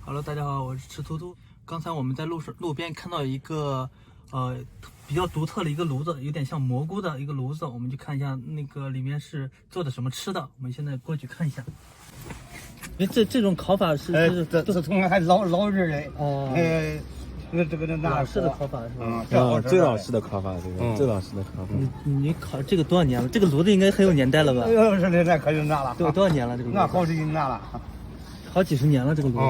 Hello， 大家好，我是吃突突。刚才我们在路边看到一个比较独特的一个炉子，有点像蘑菇的一个炉子，我们就看一下那个里面是做的什么吃的。我们现在过去看一下。这种烤法是这从还老人嘞哦，那老式的烤法是吧？最老式的烤法，这个最老式的烤法。你烤这个多少年了？这个炉子应该很有年代了吧？是的，那可就那了。多少年了？这个那好几年了，好几十年了，这个炉子。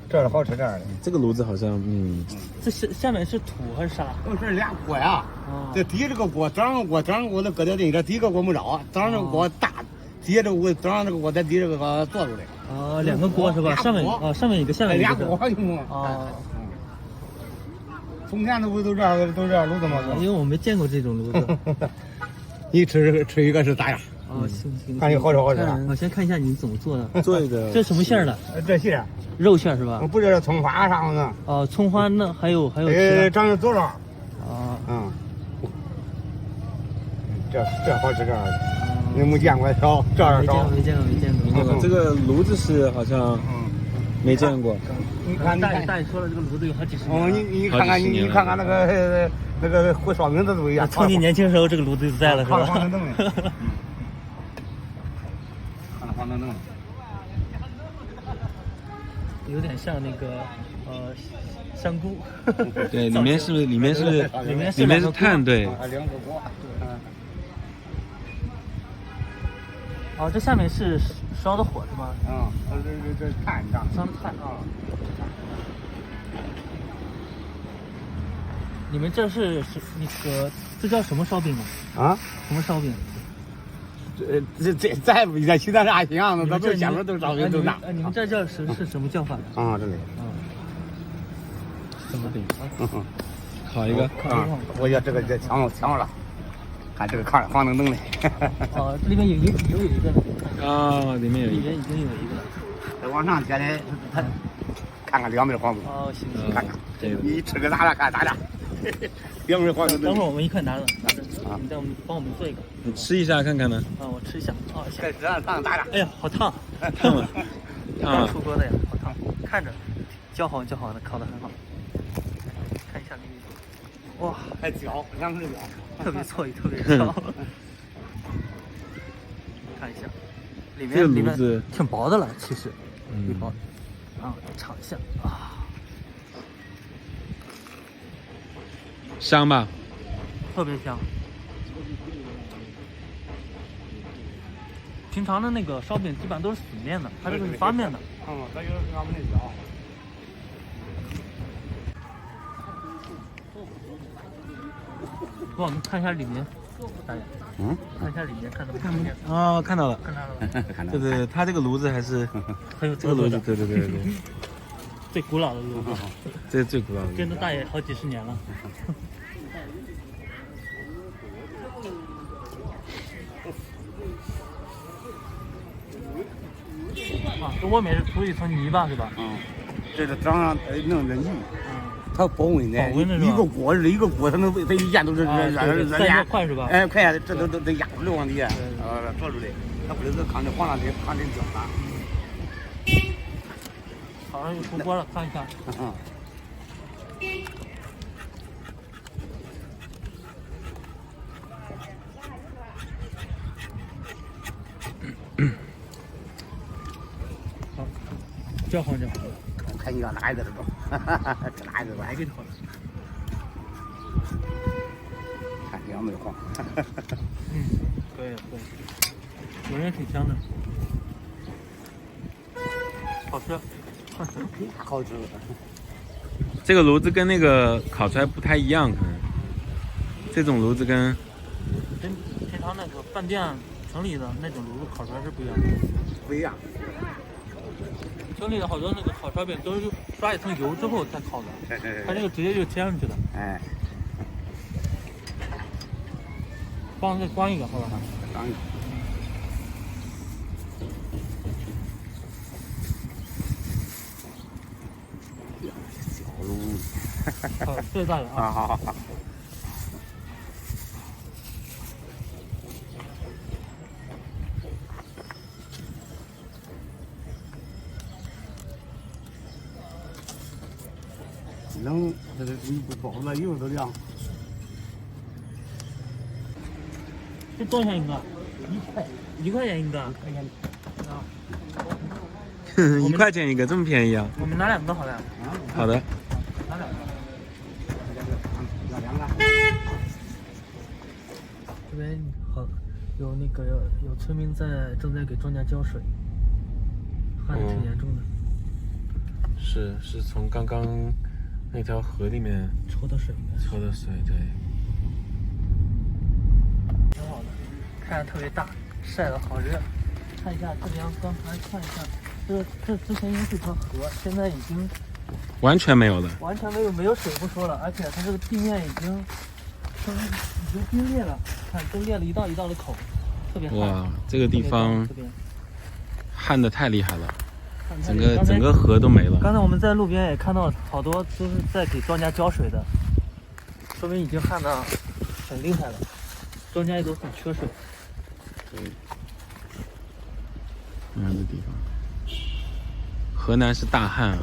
这儿好吃点儿的。这个炉子好像，这下面是土还是啥？这俩锅呀，这底下这个锅，早上锅都搁在这里，这底个锅没着，早上这个锅大，底下这个早上这个锅在底下这个做出来。哦，两个锅是吧？上面一个，下面一个。俩锅用哦。从前都这样炉子嘛。因为我没见过这种炉子。你吃一个是咋样？哦，行，看你好吃。我先看一下你怎么做的。做一个。这什么馅儿的？这馅肉馅是吧？不是葱花啥的。哦，葱花那还有长的多少？啊。这好吃点儿的。你没见过烧这样烧？没见过。这个炉子是好像没见过。你看大爷说了，这个炉子有好几十年。你看看那个会烧饼的都一样。从你年轻时候这个炉子就在了是吧？黄澄澄。有点像那个香菇。对，里面是碳，对。两个锅。哦，这下面是烧的火是吗？这炭上。烧的炭啊。你们这是那个这叫什么烧饼啊？什么烧饼？再不在其他啥样子，都前面都烧饼都拿。你们这叫是什么叫法？这里。什么饼？烤一个。我觉得这个抢了。看这个炕黄澄澄的。这里面有一个了。里面有一个。已经有一个了。再往上接的，它看看两面黄饼。行。看看，你吃个咋了？看咋的？两面黄澄澄。等会儿我们一块拿着。你再帮我们做一个。你吃一下看看呢？我吃一下。行。这烫咋的？哎呀，好烫！烫了。刚出锅的呀，好烫！看着焦黄的，烤得很好。看一下那个。哇，还焦，2根焦。特别脆，特别焦。看一下，里面挺薄的了，其实，挺薄的。尝一下香吧？特别香。平常的那个烧饼基本上都是死面的，它这个是发面的。它有俺们那焦。帮我们看一下里面，大爷。看一下里面，看到没？看到了。对，它这个炉子还是很有这个炉子，对。最古老的炉子。这是最古老的。跟着大爷好几十年了。这外面是涂一层泥巴是吧？这是长上弄着泥。它保温的，一个锅，它一下都是散热快是吧？快呀，这都压出来往底下，做出来，它不是炕的黄上得焦了。好像又出锅了，看一下。好，焦黄。看你要哪一个的不？这哪一个吧？哪个好？看两没黄。可以，闻着挺香的，好吃。好吃。这个炉子跟那个烤出来不太一样，可能。这种炉子跟平常那个饭店城里的那种炉子烤出来是不一样的。不一样。城里的好多那个烤烧饼都是刷一层油之后再烤的，它这个直接就贴上去的。帮再装一个，好吧？装一个。小炉。好，谢谢大爷啊！好。能这包了油都凉。这多少钱一个？1块钱一个。1块钱一个，这么便宜啊？我们拿2个好了。好的。拿2个。要2个。这边好，有那个有村民正在给庄稼浇水，旱的挺严重的。是从刚刚那条河里面抽的水应该是。抽的水，对。挺好的，太阳特别大，晒得好热。看一下这边，刚才看一下，这之前应该是条河，现在已经完全没有了。完全没有水不说了，而且它这个地面已经冰裂了，看都裂了一道一道的口，特别旱。哇，这个地方这边旱的太厉害了，看整个河都没了。刚才我们在路边也看到好多都是在给庄稼浇水的，说明已经旱得很厉害了，庄稼也都很缺水。对，你看这地方，河南是大旱啊。